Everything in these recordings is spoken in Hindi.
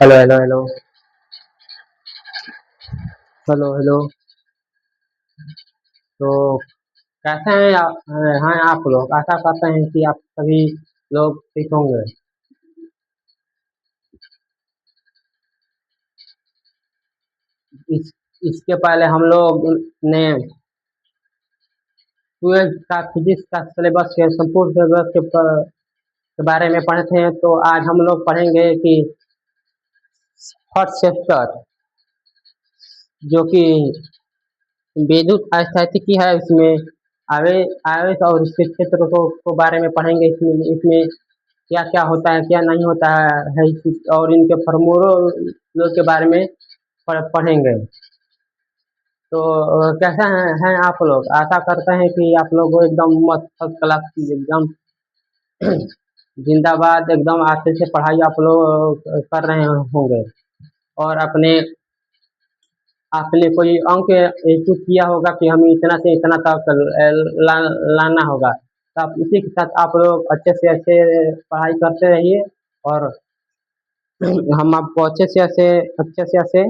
Hello hello hello. Hello hello. तो कैसे हैं आप? हैं आप लोग? आशा करते हैं कि आप सभी लोग ठीक होंगे। इस इसके पहले हम लोग ने ट्वेल्थ का फिजिक्स का सिलेबस के संपूर्ण सिलेबस के बारे में पढ़े थे। तो आज हम लोग पढ़ेंगे कि फर्स्ट चैप्टर जो कि विद्युत स्थैतिकी है। इसमें आवेश आवेश और इसके क्षेत्र को बारे में पढ़ेंगे। इसमें इसमें क्या क्या होता है, क्या नहीं होता है और इनके फॉर्मूलों के बारे में पढ़ेंगे। तो कैसा हैं आप लोग? आशा करते हैं कि आप लोग एकदम मस्त फर्स्ट क्लास की एकदम जिंदाबाद एकदम अच्छे से पढ़ाई आप लोग कर रहे होंगे। और अपने आपने कोई अंक इनपुट किया होगा कि हमें इतना से इतना तक ला, लाना होगा। तो आप इसी के साथ आप लोग अच्छे से अच्छे पढ़ाई करते रहिए। और हम आपको अच्छे से अच्छे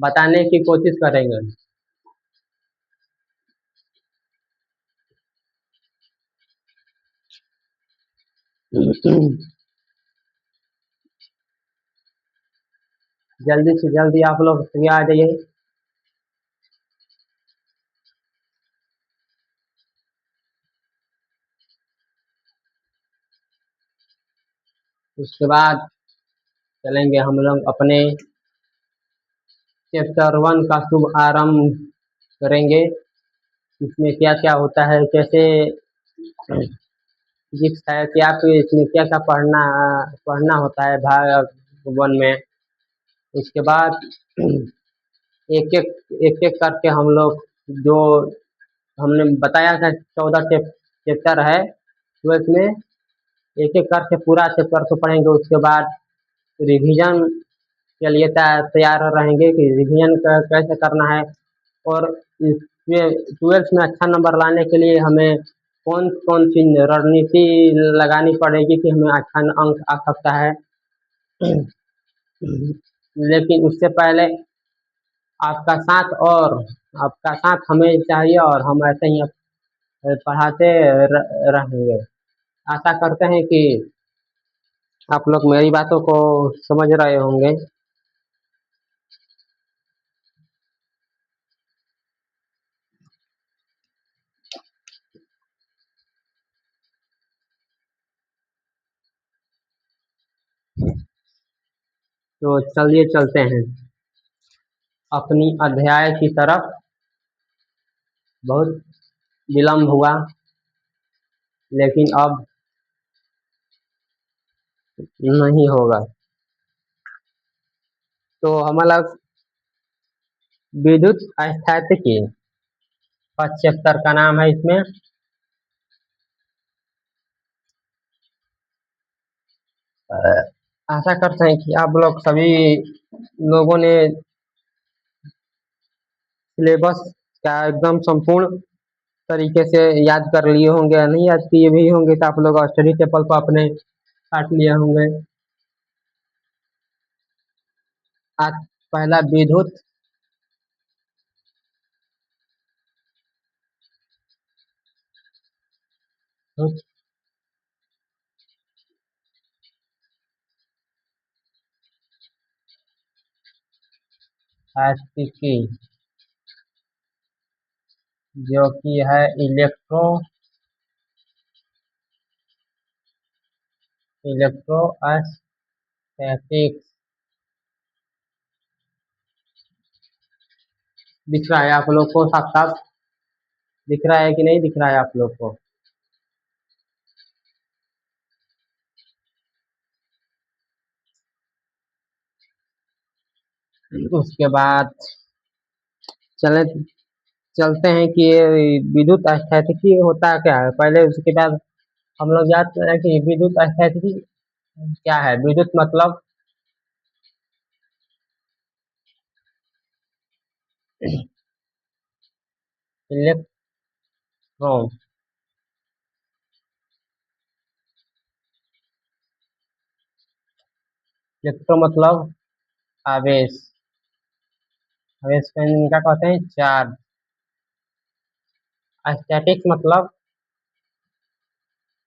बताने की कोशिश करेंगे। जल्दी से जल्दी आप लोग तैयार आ जाइए। उसके बाद चलेंगे हम लोग अपने चैप्टर 1 का शुभ आरंभ करेंगे। इसमें क्या क्या होता है, कैसे फिजिक्स है, क्या फिर इसमें क्या क्या पढ़ना होता है भाग 1 में। उसके बाद एक एक एक करके हम लोग जो हमने बताया था 14 चैप्टर है ट्वेल्थ में, एक एक करके पूरा चैप्टर को पढ़ेंगे। उसके बाद रिवीजन के लिए तैयार रहेंगे कि रिवीजन कैसे करना है। और इसमें ट्वेल्थ में अच्छा नंबर लाने के लिए हमें कौन कौन सी रणनीति लगानी पड़ेगी कि हमें अच्छा अंक आ सकता है। लेकिन उससे पहले आपका साथ और आपका साथ हमें चाहिए और हम ऐसे ही पढ़ाते रहेंगे। आशा करते हैं कि आप लोग मेरी बातों को समझ रहे होंगे। तो चलिए चलते हैं अपनी अध्याय की तरफ। बहुत विलम्ब हुआ, लेकिन अब नहीं होगा। तो हमारा विद्युत स्थैतिकी फर्स्ट चैप्टर का नाम है। इसमें अ, आशा करते हैं कि आप लोग सभी लोगों ने सिलेबस का एकदम संपूर्ण तरीके से याद कर लिए होंगे। या नहीं याद किए भी होंगे तो आप लोग स्टडी टेबल को अपने काट लिए होंगे। आज पहला विद्युत स्थैतिकी जो कि है इलेक्ट्रोस्टैटिक्स। दिख रहा है आप लोग को? साफ साफ दिख रहा है कि नहीं दिख रहा है आप लोग को? उसके बाद चले चलते हैं कि ये विद्युत स्थैतिकी होता है क्या है पहले। उसके बाद हम लोग याद करें कि विद्युत स्थैतिकी क्या है। विद्युत मतलब इलेक्ट्रॉन। इलेक्ट्रो मतलब आवेश। आवेश को इनका कहते हैं चार्ज। स्टैटिक्स मतलब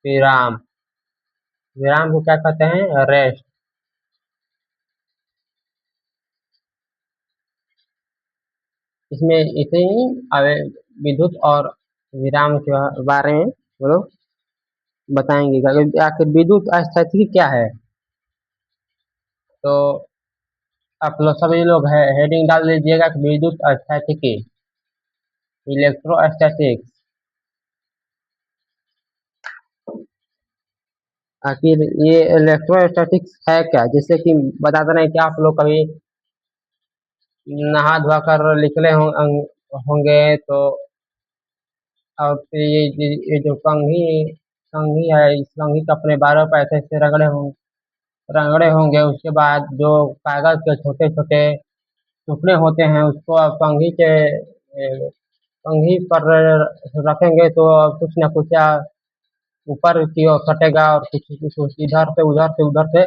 विराम। विराम को क्या कहते हैं? रेस्ट। इसमें इसे ही विद्युत और विराम के बारे में वो लोग बताएंगे कि आखिर विद्युत स्थिति क्या है। तो आप लोग सभी लोग हेडिंग डाल दीजिएगा कि विद्युत स्थिति, इलेक्ट्रोस्टैटिक्स। आखिर ये इलेक्ट्रोस्टैटिक्स है क्या, जैसे कि बताते रहे कि आप लोग कभी नहा धोआ कर निकले होंगे तो अब ये जो कंघी कंघी है, इस कंघी को अपने बालों पर ऐसे ऐसे रगड़े होंगे। उसके बाद जो कागज के छोटे छोटे टुकड़े होते हैं उसको आप कंघी पर रखेंगे तो कुछ न कुछ ऊपर की ओर सटेगा और कुछ इधर से उधर से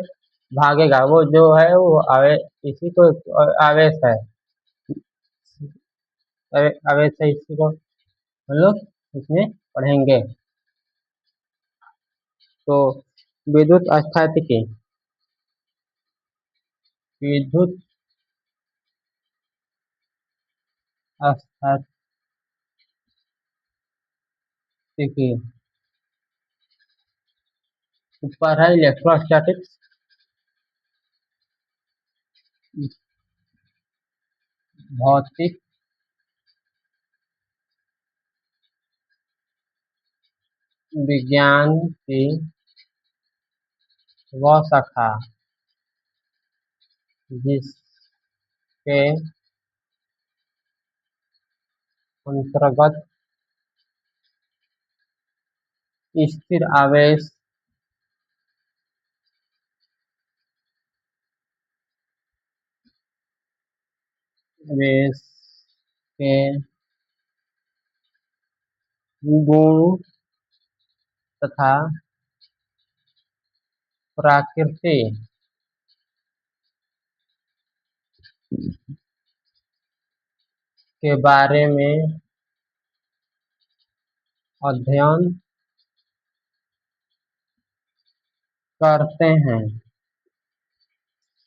भागेगा। वो जो है वो इसी को आवेश है। आवेश है, इसी को हम लोग इसमें पढ़ेंगे। तो विद्युत स्थैतिकी। विद्युत स्थैतिकी ऊपर है इलेक्ट्रोस्टैटिक्स, भौतिक विज्ञान की वह शाखा जिसके अंतर्गत स्थिर आवेश आवेश के गुण तथा प्रकृति के बारे में अध्ययन करते हैं।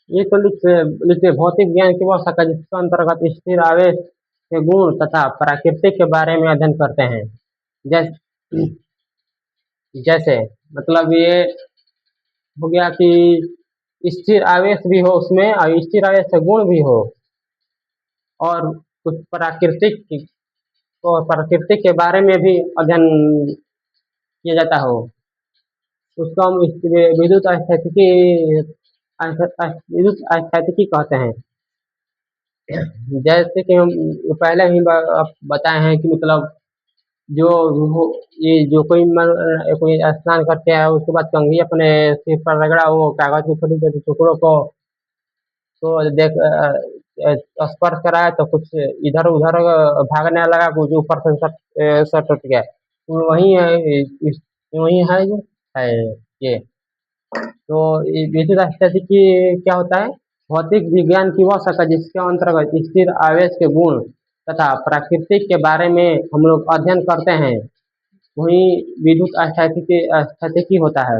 ये तो लिखते भौतिक विज्ञान की वह शाखा जिसके अंतर्गत स्थिर आवेश के गुण तथा प्रकृति के बारे में अध्ययन करते हैं। जैसे जैसे मतलब ये हो गया कि स्थिर आवेश भी हो उसमें और स्थिर आवेश से गुण भी हो, और कुछ प्राकृतिक के बारे में भी अध्ययन किया जाता हो, उसको हम विद्युत स्थैतिकी विद्युत स्थैतिकी कहते हैं। जैसे कि हम पहले ही बताए हैं कि मतलब जो ये जो कोई स्नान करके आया उसके बाद कंघी अपने सिर पर रगड़ा, वो कागज के छोटे छोटे टुकड़ों को तो देख स्पर्श कराया तो कुछ इधर उधर भागने लगा, कुछ ऊपर से सट उठ गया। तो वही है वही है जो है ये। तो विद्युत स्थितिकी क्या होता है? भौतिक विज्ञान की वह शाखा जिसके अंतर्गत स्थिर आवेश के गुण तथा प्राकृतिक के बारे में हम लोग अध्ययन करते हैं, वही विद्युत स्थितिकी होता है।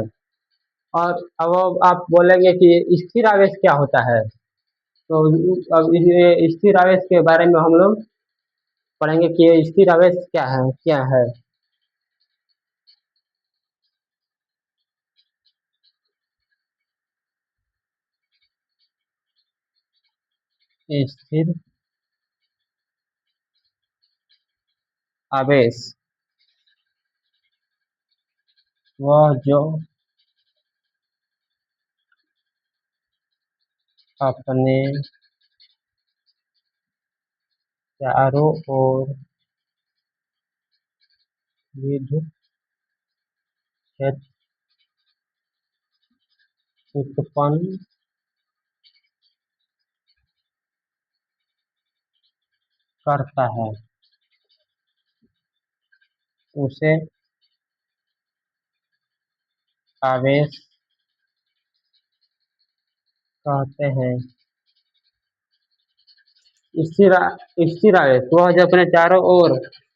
और अब आप बोलेंगे कि स्थिर आवेश क्या होता है, तो अब इस स्थिर आवेश के बारे में हम लोग पढ़ेंगे कि ये स्थिर आवेश क्या है। स्थिर आवेश वह जो अपने चारों ओर विद्युत क्षेत्र उत्पन्न करता है उसे आवेश कहते हैं। स्थिर स्थिर आवेश वह जो अपने चारों ओर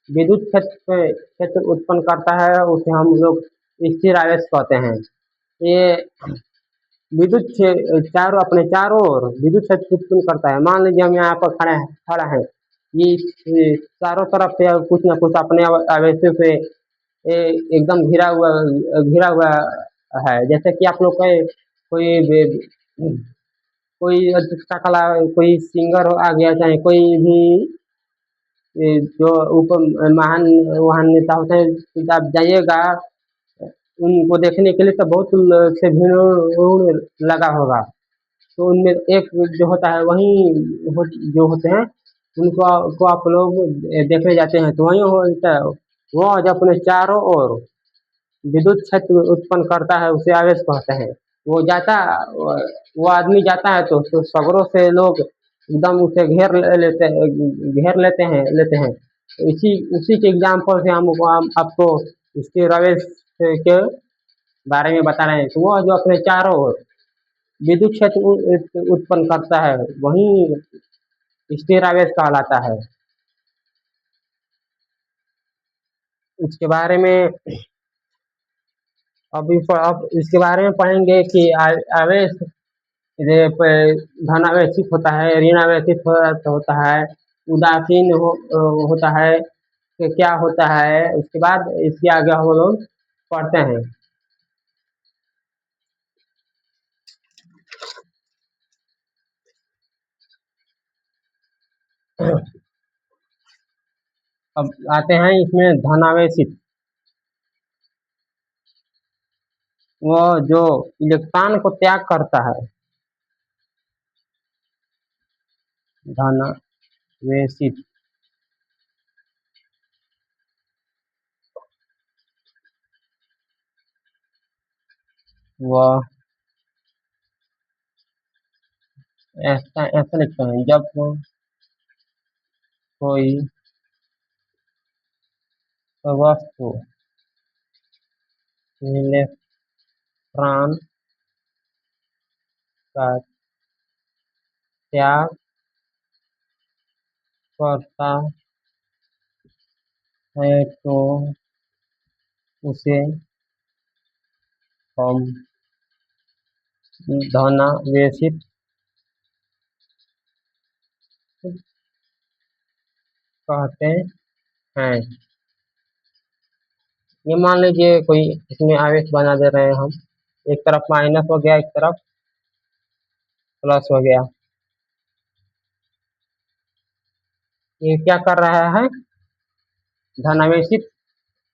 विद्युत क्षेत्र उत्पन्न करता है उसे हम लोग स्थिर आवेश कहते हैं। ये चारों अपने चारों ओर विद्युत क्षेत्र उत्पन्न करता है। मान लीजिए हम यहाँ पर खड़ा है, ये चारों तरफ से कुछ न कुछ अपने आवेशों से एकदम घिरा हुआ है। जैसे कि आप लोग कोई कोई अच्छा कला कोई सिंगर आ गया, चाहे कोई भी जो ऊपर महान वहान नेता होते हैं, तो आप जाइएगा उनको देखने के लिए तो बहुत से भीड़ लगा होगा। तो उनमें एक जो होता है जो होते हैं उनको को आप लोग देखने जाते हैं, तो वहीं होता है वो जो अपने चारों ओर विद्युत क्षेत्र उत्पन्न करता है उसे आवेश कहते हैं। वो जाता वो आदमी जाता है तो सगरों से लोग एकदम उसे घेर लेते हैं। इसी उसी के एग्जाम्पल से हम आपको इसके रवेश के बारे में बता रहे हैं। तो वो जो अपने चारों ओर विद्युत क्षेत्र उत्पन्न करता है वही स्थिर आवेश कहलाता है। इसके बारे में अब इसके बारे में पढ़ेंगे कि आवेश धनावेशित होता है, ऋणावेशित होता है, उदासीन होता है कि क्या होता है। उसके बाद इसके आगे हम लोग पढ़ते हैं। अब आते हैं इसमें धनावेशित। वो जो इलेक्ट्रॉन को त्याग करता है, धनावेशित वह ऐसा ऐसा लिखते हैं जब कोई वस्तु इलेक्ट्रॉन का त्याग करता है तो उसे हम धनावेशित कहते हैं। ये मान लीजिए कोई इसमें आवेश बना दे रहे हैं हम, एक तरफ माइनस हो गया, एक तरफ प्लस हो गया। ये क्या कर रहा है? धनावेशित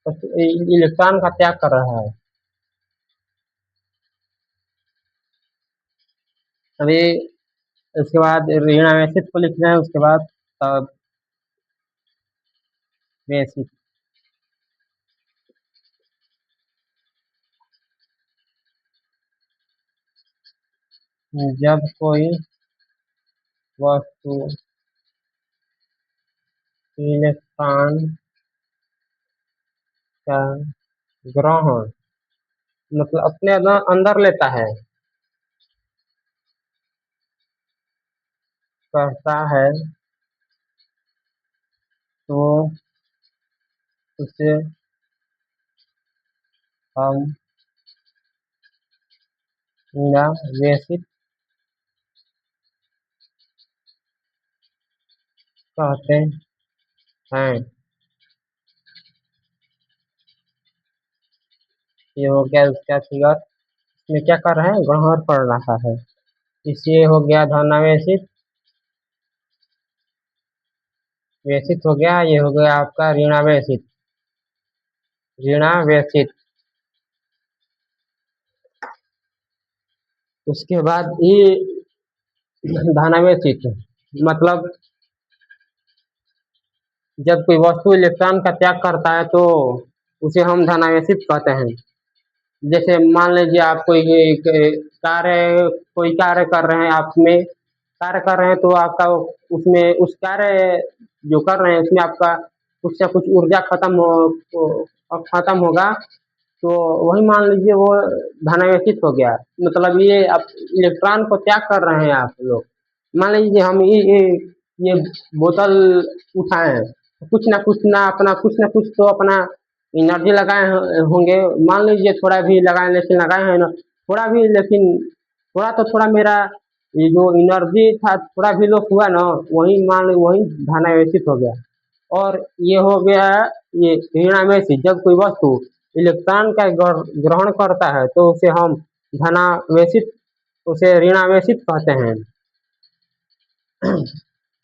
इलेक्ट्रॉन का त्याग कर रहा है। अभी उसके बाद ऋणावेशित को लिखना है, उसके बाद तब वेशित। जब कोई वस्तु इलेक्ट्रॉन का ग्रहण मतलब अपने अंदर लेता है, करता है, तो उसे हम ऋणावेशित कहते हैं। ये हो गया उसका फिगर। इसमें क्या कर रहे हैं? ग्रहण कर रहा है। इसलिए हो गया धनावेशित, वेशित हो गया। ये हो गया आपका ऋणावेशित। ऋणावेशित उसके बाद ये धनावेशित मतलब जब कोई वस्तु इलेक्ट्रॉन का त्याग करता है तो उसे हम धनावेशित कहते हैं। जैसे मान लीजिए आप कोई कार्य कर रहे हैं, आप में कार्य कर रहे हैं, तो आपका उसमें उस कार्य जो कर रहे हैं उसमें आपका कुछ से कुछ ऊर्जा खत्म होगा। तो वही मान लीजिए वो धनावेशित हो गया। मतलब ये आप इलेक्ट्रॉन को त्याग कर रहे हैं आप लोग। मान लीजिए हम ये बोतल उठाए हैं, तो कुछ ना कुछ तो अपना एनर्जी लगाए होंगे। मान लीजिए थोड़ा भी लगाए, लेकिन लगाए हैं ना थोड़ा भी, लेकिन थोड़ा तो थोड़ा मेरा ये जो एनर्जी था थोड़ा भी लॉस हुआ ना, वही धनावेशित हो गया। और ये हो गया ये ऋणावेशित। जब कोई वस्तु इलेक्ट्रॉन का ग्रहण करता है तो उसे हम धनावेशित उसे ऋणावेशित कहते हैं।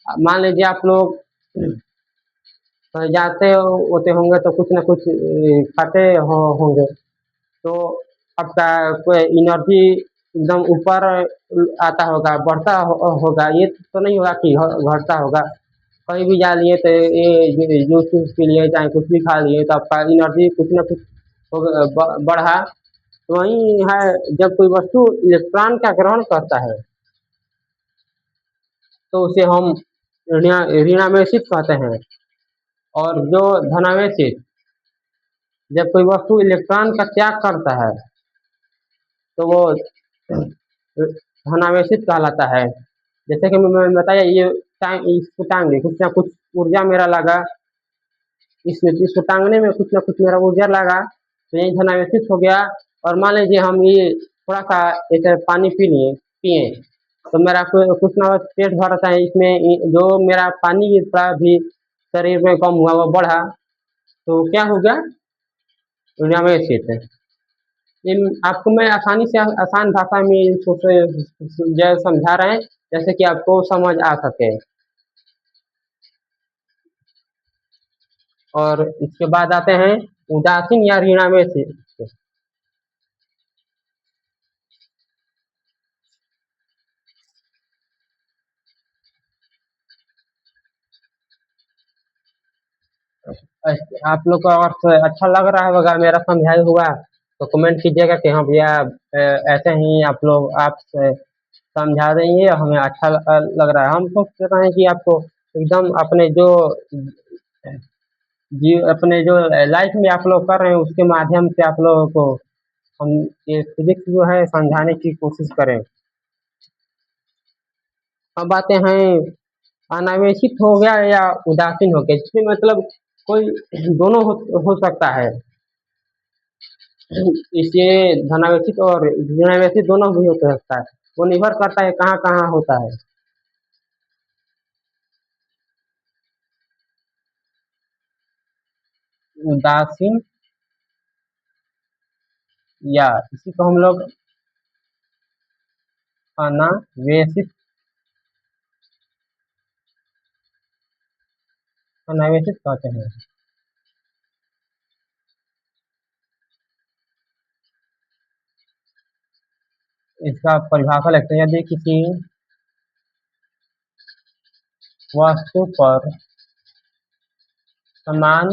मान लीजिए आप लोग जाते होते होंगे तो कुछ ना कुछ खाते होंगे, तो आपका कोई एनर्जी एकदम ऊपर आता होगा, बढ़ता होगा। ये तो नहीं होगा कि घटता होगा। कहीं भी जा लिए तो ये जूस वूस पी लिए, चाहे कुछ भी खा लिए, तो आपका एनर्जी कुछ ना कुछ बढ़ा। तो वही है, जब कोई वस्तु इलेक्ट्रॉन का ग्रहण करता है तो उसे हम ऋणावेशित कहते हैं। और जो धनावेशित, जब कोई वस्तु इलेक्ट्रॉन का त्याग करता है तो वो धनावेशित कहलाता है। जैसे कि मैं बताया, ये इसको टांगे कुछ ना कुछ ऊर्जा मेरा लगा, इसको टांगने में कुछ ना कुछ मेरा ऊर्जा लगा, तो ये धनावेशित हो गया। और मान लीजिए हम ये थोड़ा सा एक पानी पिए, तो मेरा कुछ ना कुछ पेट भरता है, इसमें जो मेरा पानी थोड़ा भी शरीर में कम हुआ वो बढ़ा, तो क्या हो गया, ऋणावेशित। इन आपको मैं आसानी से आसान भाषा में इसको जो समझा रहे हैं, जैसे कि आपको समझ आ सके। और इसके बाद आते हैं उदासीन या ऋणावेशित। आप लोग को अगर अच्छा लग रहा होगा मेरा समझाया हुआ, तो कमेंट कीजिएगा कि हाँ भैया ऐसे ही आप समझा रही है, हमें अच्छा लग रहा है। हम सोच रहे हैं कि आपको एकदम अपने जो लाइफ में आप लोग कर रहे हैं उसके माध्यम से आप लोगों को हम ये फिजिक्स जो है समझाने की कोशिश करें। अब आते हैं अनावेशित हो गया या उदासीन हो गया, जिसमें मतलब कोई दोनों हो सकता है। इसलिए धनावेशित और ऋणावेशित दोनों भी हो सकता है। वो निर्भर करता है कहाँ कहाँ होता है। उदासीन या इसी को हम लोग अनावेशित अनावेशित कहते हैं। इसका परिभाषा लिखते हैं, यदि किसी वस्तु पर समान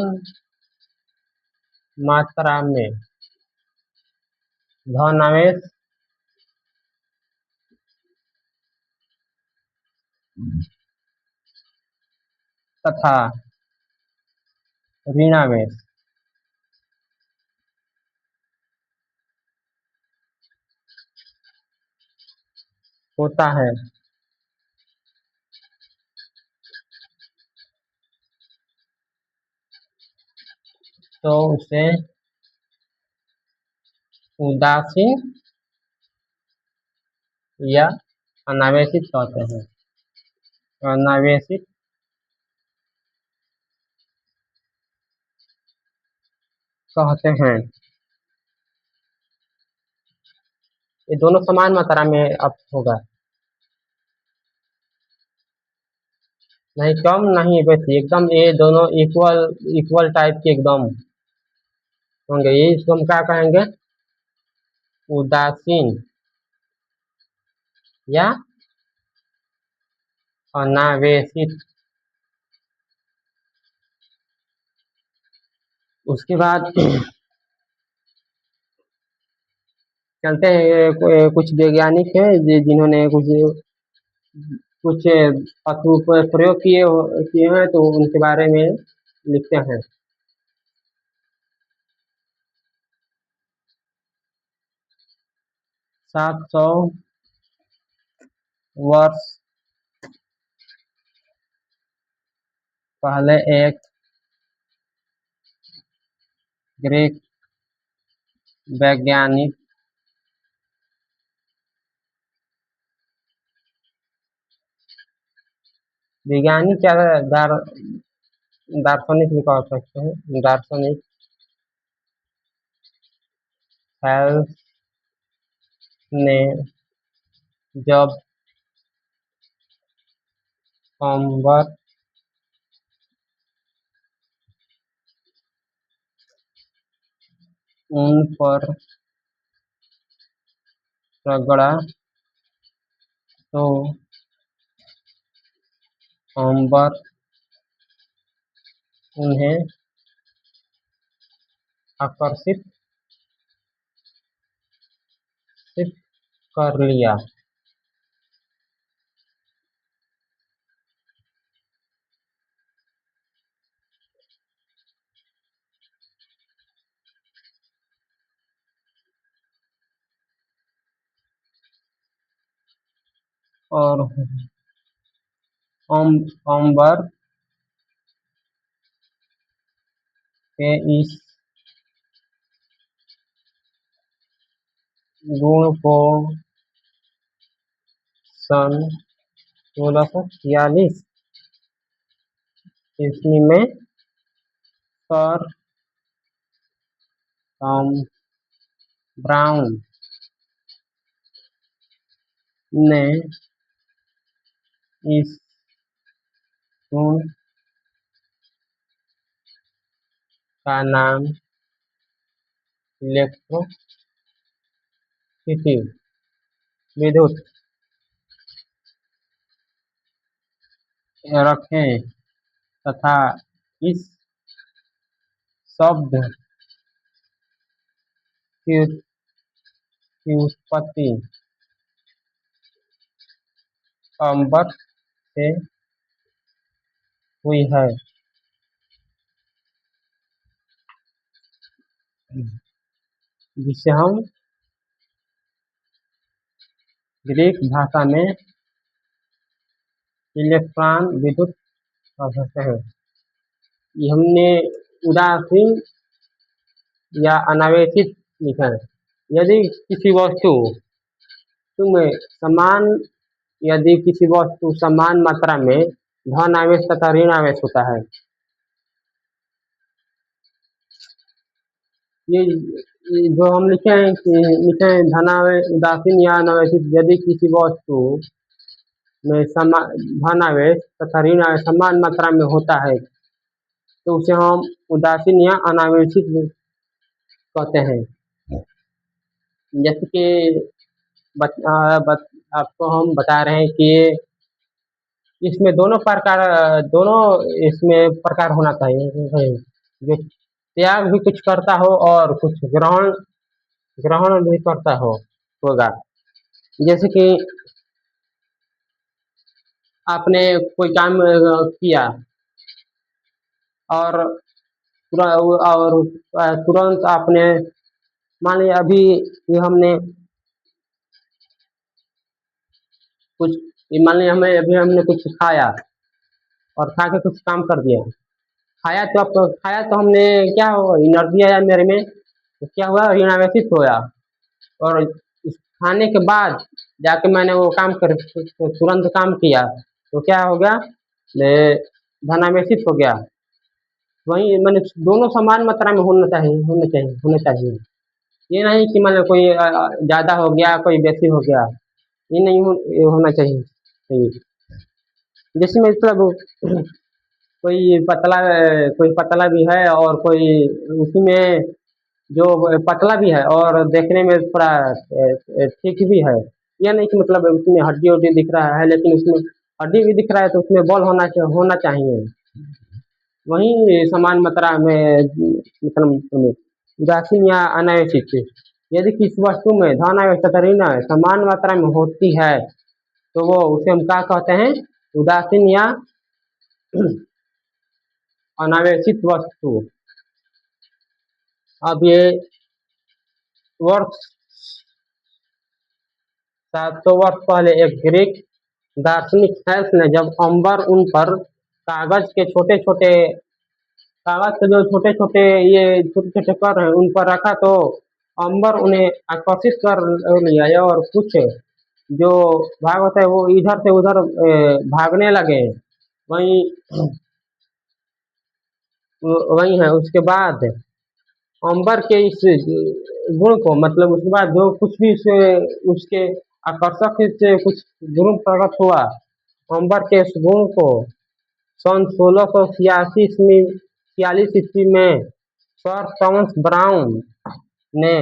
मात्रा में धनावेश तथा ऋणावेश होता है तो उसे उदासीन या अनावेशित कहते हैं। अनावेशित कहते हैं। ये दोनों समान मात्रा में अब होगा, नहीं कम नहीं बेसी, एकदम ये दोनों इक्वल इक्वल टाइप के एकदम होंगे। ये इसको हम क्या कहेंगे, उदासीन या अनावेशित। उसके बाद चलते हैं, कुछ वैज्ञानिक हैं जिन्होंने कुछ कुछ प्रयोग किए हैं, तो उनके बारे में लिखते हैं। 700 वर्ष पहले एक ग्रीक वैज्ञानिक वैज्ञानिक क्या दार्शनिक भी कह सकते हैं, दार्शनिक थेल्स ने जब सोमवार उन पर रगड़ा तो सोमवार उन्हें आकर्षित कर लिया। और सोमवार के इस गुण को सन 1646 ईस्वी में सर टॉम ब्राउन ने इस गुण का नाम इलेक्ट्रोसिटी विद्युत रखें तथा इस शब्द की उत्पत्ति सोमवार से हुई है, जिसे हम ग्रीक भाषा में इलेक्ट्रॉन विद्युत कह सकते हैं। ये हमने उदासीन या अनावेशित लिखा है। यदि किसी वस्तु में समान मात्रा में धन आवेश तथा ऋण आवेश होता है, ये जो हम लिखे हैं धनावेश उदासीन या अनावेशित, यदि किसी वस्तु में धन आवेश तथा ऋण आवेश समान मात्रा में होता है तो उसे हम उदासीन या अनावेशित कहते हैं। जैसे कि आपको हम बता रहे हैं कि इसमें दोनों इसमें प्रकार होना चाहिए, जो त्याग भी कुछ करता हो और कुछ ग्रहण भी करता होगा। जैसे कि आपने कोई काम किया और तुरंत आपने मान लिया अभी ये हमने कुछ मान लिया हमने कुछ खाया और खा के कुछ काम कर दिया। खाया तो हमने क्या हुआ, एनर्जी आया मेरे में, तो क्या हुआ, ऋणावेशित होया। और इस खाने के बाद जाके मैंने वो तुरंत काम किया तो क्या हो गया, धनावेशित हो गया। वही मैंने दोनों समान मात्रा में होने चाहिए। ये नहीं कि मतलब कोई ज्यादा हो गया कोई बेसी हो गया, ये नहीं ये होना चाहिए। जैसे मतलब कोई पतला भी है और कोई उसी में जो पतला भी है और देखने में थोड़ा ठीक भी है। यह नहीं कि मतलब उसमें हड्डी उड्डी दिख रहा है, लेकिन उसमें हड्डी भी दिख रहा है तो उसमें बल होना चाहिए। वही समान मात्रा में मतलब उदासीन या अनावेशित, यदि किसी वस्तु में धन आवेश तथा ऋण आवेश समान मात्रा में होती है तो वो उसे हम क्या कहते हैं, उदासीन या अनावेशित वस्तु। अब ये वर्ष 700 वर्ष पहले एक ग्रीक दार्शनिक थेल्स ने जब अंबर उन पर कागज के छोटे छोटे कागज के जो छोटे छोटे ये छोटे छोटे कण हैं उन पर रखा तो अंबर उन्हें आकर्षित कर लिया और कुछ जो भाग होता है वो इधर से उधर भागने लगे। वहीं वही है उसके बाद अंबर के इस गुण को मतलब उसके बाद जो कुछ भी उसे उसके आकर्षक से कुछ गुण प्रकट हुआ अंबर के इस गुण को सन 1686 ईस्वी 46 ईस्वी में सर थॉमस ब्राउन ने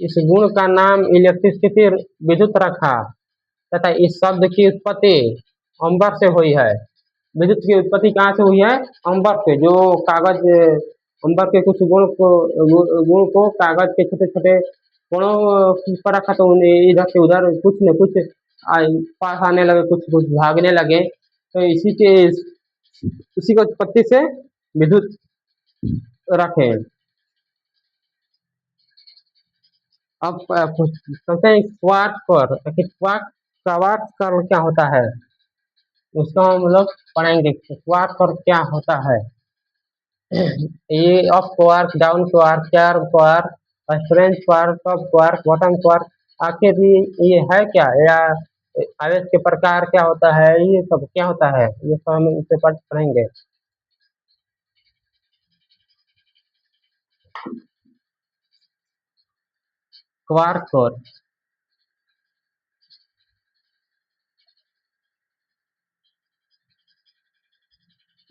इस गुण का नाम इलेक्ट्रिसिटी विद्युत रखा तथा इस शब्द की उत्पत्ति अंबर से हुई है। विद्युत की उत्पत्ति कहाँ से हुई है? अंबर से। जो कागज अंबर के कुछ गुण को कागज के छोटे छोटे कोणों पर रखा तो उन्हें इधर से उधर कुछ न कुछ पास आने लगे, कुछ कुछ भागने लगे। तो इसी की उत्पत्ति से विद्युत रखे। अब चलते हैं क्वार्क पर। क्वार्क पर क्या होता है उसको हम लोग पढ़ेंगे। क्वार्क पर क्या होता है? ये अप क्वार्क, डाउन क्वार्क, चार quark, strength quark, top quark, bottom quark, आखिर ये है क्या, या आवेश के प्रकार क्या होता है, ये सब क्या होता है, ये सब हम इसे पढ़ेंगे। क्वार्क कोर,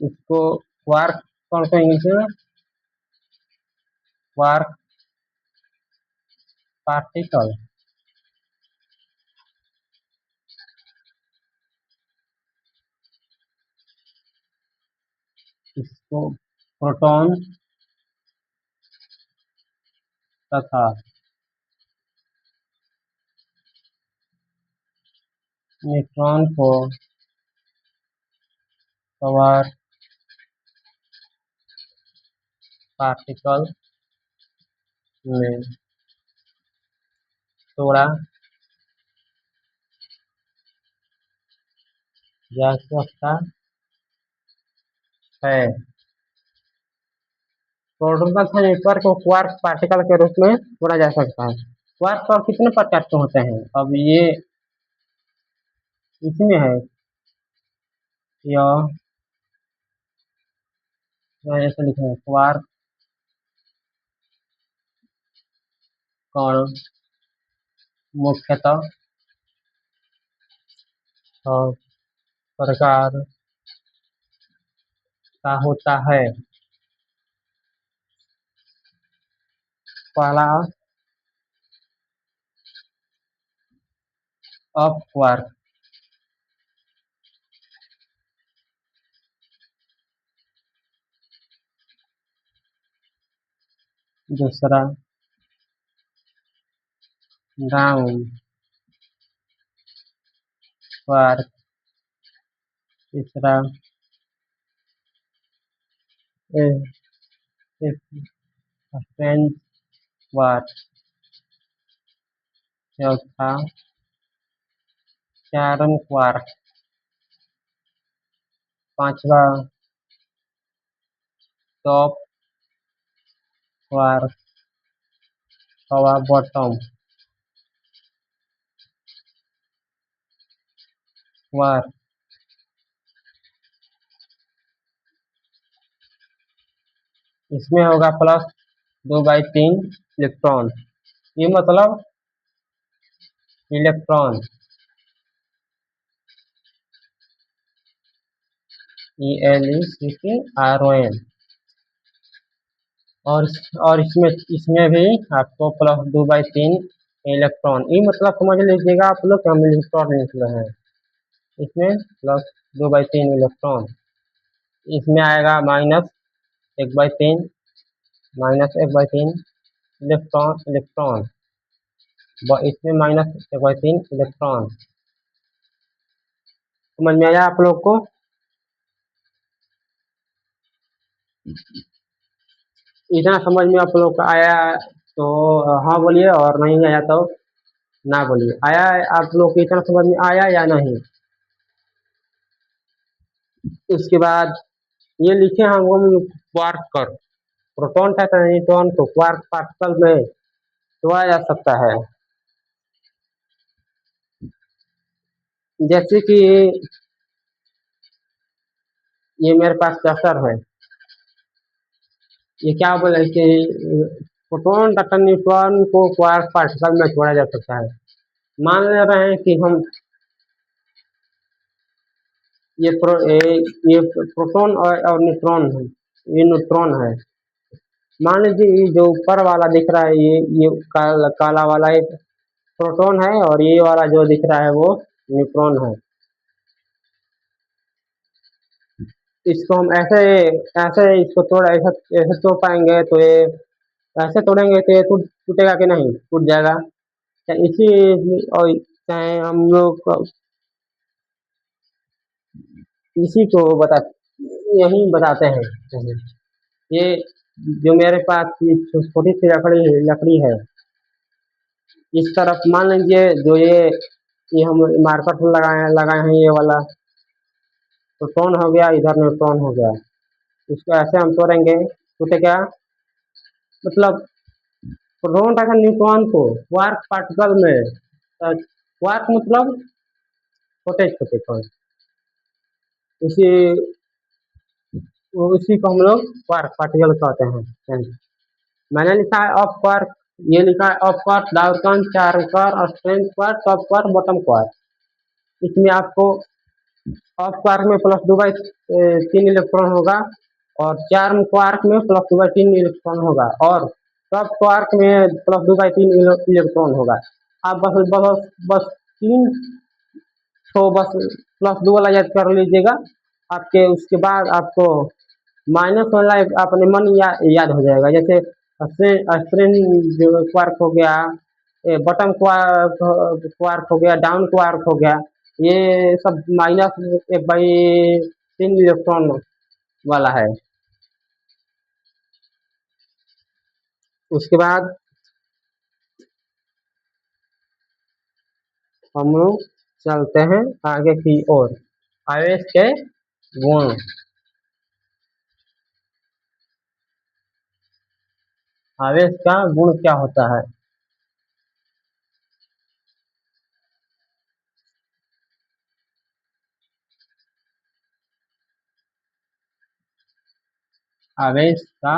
इसको क्वार्क कौन सा इंग्लिश में? क्वार्क पार्टिकल, इसको प्रोटॉन तथा न्यूट्रॉन को क्वार्क पार्टिकल में तोड़ा जा सकता है। प्रोटॉन तथा न्यूट्रॉन को क्वार्क पार्टिकल के रूप में तोड़ा जा सकता है। क्वार्क और कितने प्रकार के होते हैं? अब ये इसमें है, यह ऐसे लिखे हैं, क्वार्क कण मुख्यतः और प्रकार का होता है। पहला अप क्वार्क, दूसरा डाउन क्वार्क, तीसरा स्ट्रेंथ क्वार्क, चौथा चारम क्वार्क, पांचवा टॉप क्वार्क, छवा बॉटम क्वार्क। इसमें होगा प्लस 2/3 इलेक्ट्रॉन, ये मतलब इलेक्ट्रॉन ELECTRON। और और इसमें इसमें भी आपको प्लस 2/3 इलेक्ट्रॉन, ये मतलब समझ लीजिएगा आप लोग हम इलेक्ट्रॉन लिख रहे हैं। इसमें प्लस 2/3 इलेक्ट्रॉन, इसमें आएगा -1/3, -1/3 इलेक्ट्रॉन इलेक्ट्रॉन, इसमें -1/3 इलेक्ट्रॉन। समझ में आया आप लोग को? इतना समझ में आप लोग को आया तो हाँ बोलिए, और नहीं आया तो ना बोलिए, आया है आप लोग को इतना समझ में आया या नहीं? उसके बाद ये लिखे हम क्वार्क कर, प्रोटॉन तथा न्यूट्रॉन को क्वार्क पार्टिकल में तोड़ा जा सकता है। जैसे कि ये मेरे पास क्लस्टर है, ये क्या बोले कि प्रोटॉन तथा न्यूट्रॉन को क्वार्क पार्टिकल में तोड़ा जा सकता है। मान ले रहे हैं कि हम ये प्रोटॉन और न्यूट्रॉन है, ये न्यूट्रॉन है। मान लीजिए ये जो ऊपर वाला दिख रहा है ये काला वाला एक प्रोटॉन है और ये वाला जो दिख रहा है वो न्यूट्रॉन है। इसको हम ऐसे ऐसे इसको तोड़ ऐसे ऐसे तोड़ पाएंगे तो ये ऐसे तोड़ेंगे तो ये टूटेगा कि नहीं? टूट जाएगा। इसी और चाहे हम लोग इसी को बता यही बताते हैं। ये जो मेरे पास छोटी सी लकड़ी लकड़ी है, इस तरफ मान लीजिए जो ये हम मार्कर लगाए लगाए हैं, ये वाला प्रोटॉन हो गया, इधर न्यूट्रॉन हो गया। इसको ऐसे हम तोड़ेंगे तो क्या मतलब प्रोटॉन तथा न्यूट्रॉन को क्वार्क पार्टिकल में क्वार्क मतलब छोटे छोटे कण, उसी उसी को हम लोग क्वार्क पार्टिकल कहते हैं। मैंने लिखा है ऑफ क्वार्क, ये लिखा है up quark, down, charm quark और strength quark, top quark, bottom quark. इसमें आपको ऑफ क्वार्क में प्लस 2/3 इलेक्ट्रॉन होगा और चार्म क्वार्क में प्लस 2/3 इलेक्ट्रॉन होगा और टॉप क्वार्क में प्लस 2/3 इलेक्ट्रॉन होगा। आप बस बस बस तीन तो बस प्लस 2 वाला याद कर लीजिएगा। आपके उसके बाद आपको माइनस वाला अपने मन याद हो जाएगा। जैसे स्ट्रेन जो क्वार्क हो गया, बटन क्वार्क क्वार्क हो गया, डाउन क्वार्क हो गया, ये सब -1/3 इलेक्ट्रॉन वाला है। उसके बाद हम लोग चलते हैं आगे की ओर। आवेश के गुण। आवेश का गुण क्या होता है? आवेश का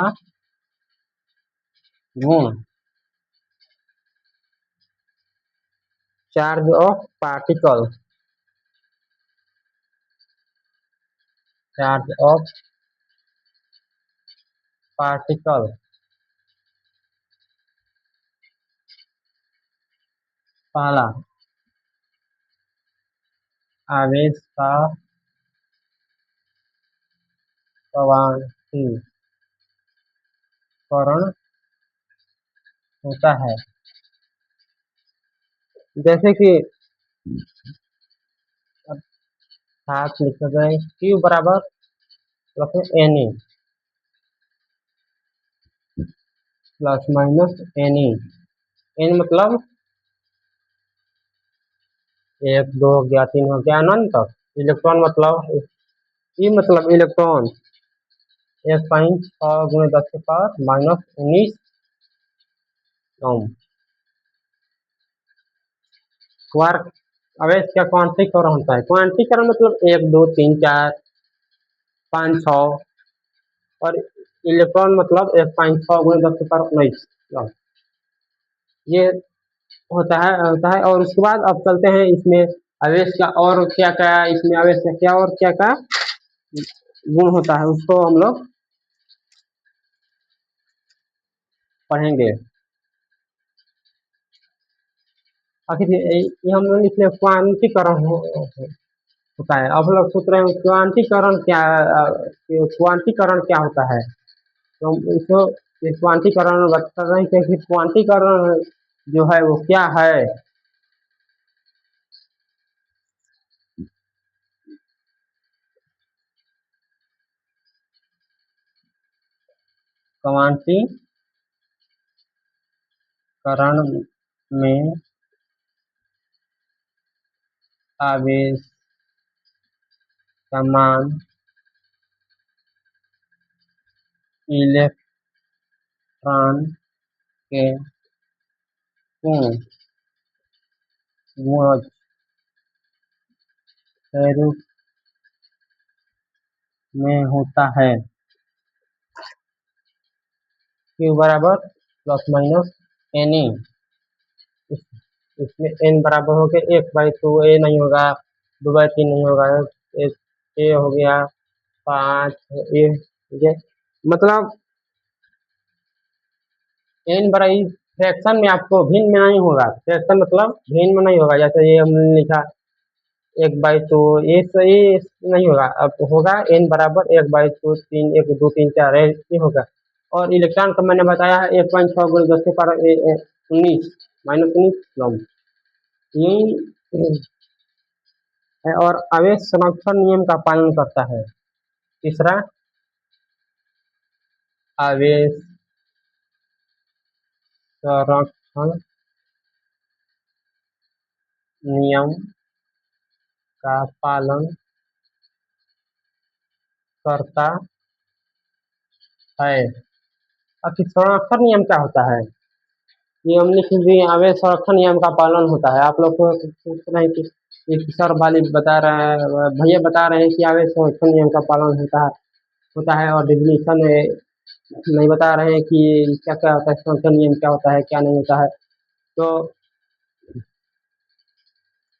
गुण charge of particle, charge of particle. पहला आवेश का क्वांटीकरण होता है। जैसे कि साथ लिखा जाए Q बराबर plus N E plus minus N E. N मतलब 1 2 हो गया, 3 हो गया, अनंत तक। इलेक्ट्रॉन मतलब ई मतलब इलेक्ट्रॉन 1.6 × 10⁻⁻19 ओम। क्वार्क आवेश का क्वांटीकरण होता है। क्वांटीकरण मतलब 1 2 3 4 5 6 और इलेक्ट्रॉन मतलब 1.6 × 10⁻19 ये होता है। और उसके बाद अब चलते हैं इसमें आवेश का और क्या क्या, इसमें आवेश का क्या और क्या क्या गुण होता है उसको हम लोग पढ़ेंगे। आखिर ये हम लोग इसमें क्वांटीकरण होता है। अब लोग सोच रहे हैं क्वांटीकरण क्या होता है, तो हम इसको क्वांटीकरण बता रहे हैं कि क्वांटीकरण जो है वो क्या है। क्वांटीकरण में आवेश समान इलेक्ट्रॉन के पूर्ण गुणज के रूप में होता है। Q बराबर प्लस माइनस एन ई। इसमें n बराबर हो गया 1/2, ए नहीं होगा, 2/3 नहीं होगा, ए हो गया 5, ए मतलब n बड़ा ही फ्रैक्शन में आपको भिन्न में नहीं होगा, फ्रैक्शन मतलब भिन्न में नहीं होगा। जैसे ये हमने लिखा 1/2, ये सही नहीं होगा, अब होगा n बराबर 1/2, 3, 1, 2, 3, 4 ये होगा। और इलेक्ट्रॉन का मैंने बताया है 1.6 × 10⁻19 -19 कूलम यही है। और आवेश संरक्षण नियम का पालन करता है। तीसरा, आवेश संरक्षण नियम का पालन करता है। अब संरक्षण नियम क्या होता है? ये हम लिख दिए, आवेश संरक्षण नियम का पालन होता है। आप लोग को सोच रहे हैं कि सर वाली बता रहे हैं, भैया बता रहे हैं कि आवेश संरक्षण नियम का पालन होता है और डिफिनीशन नहीं बता रहे हैं कि क्या क्या होता है, संरक्षण नियम क्या होता है, क्या नहीं होता है। तो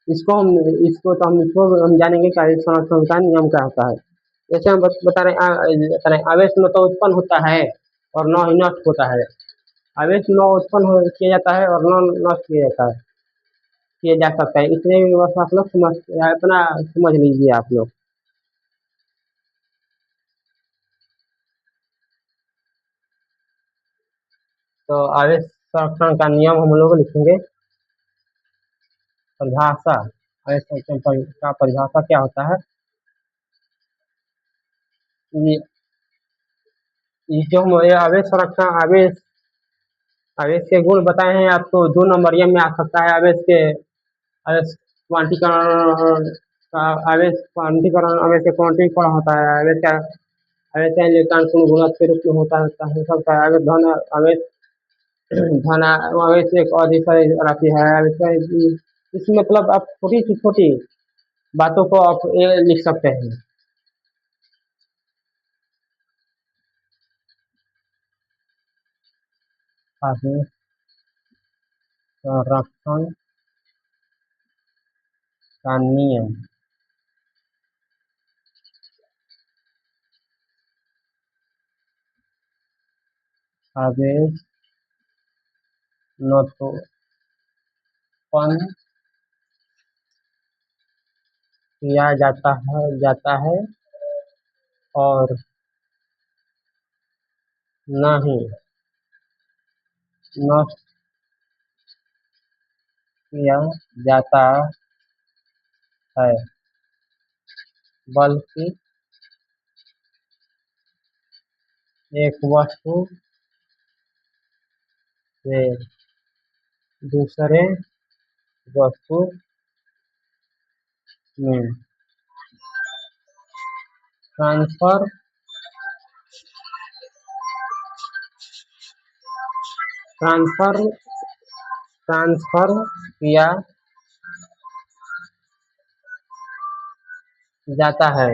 इसको हम जानेंगे कि आवेश संरक्षण का नियम क्या होता है। जैसे हम बता रहे हैं आवेश न तो उत्पन्न होता है और न ही नष्ट होता है। आवेश न उत्पन्न किया जाता है और न नष्ट किया जा सकता है। इसलिए बस आप लोग अपना समझ लीजिए आप लोग। तो आवेश संरक्षण का नियम हम लोग लिखेंगे। परिभाषा, आवेश संरक्षण का परिभाषा क्या होता है? ये जो हम आवेश संरक्षण आवेश के गुण बताए हैं आपको, 2 नंबरिया में आ सकता है। आवेश क्वांटीकरण आवेश के क्वांटीकरण होता है। आवेश का इलेक्ट्रॉन पूर्ण गुणज के रूप में हो सकता है। आवेश धन आवेश एक अधिक राशि है। इसमें मतलब आप छोटी से छोटी बातों को आप लिख सकते हैं। आवेश संरक्षण का नियम आवेश न तो उत्पन्न किया जाता है और न ही नष्ट किया जाता है, बल्कि एक वस्तु से दूसरे वस्तु में ट्रांसफर ट्रांसफर ट्रांसफर किया जाता है।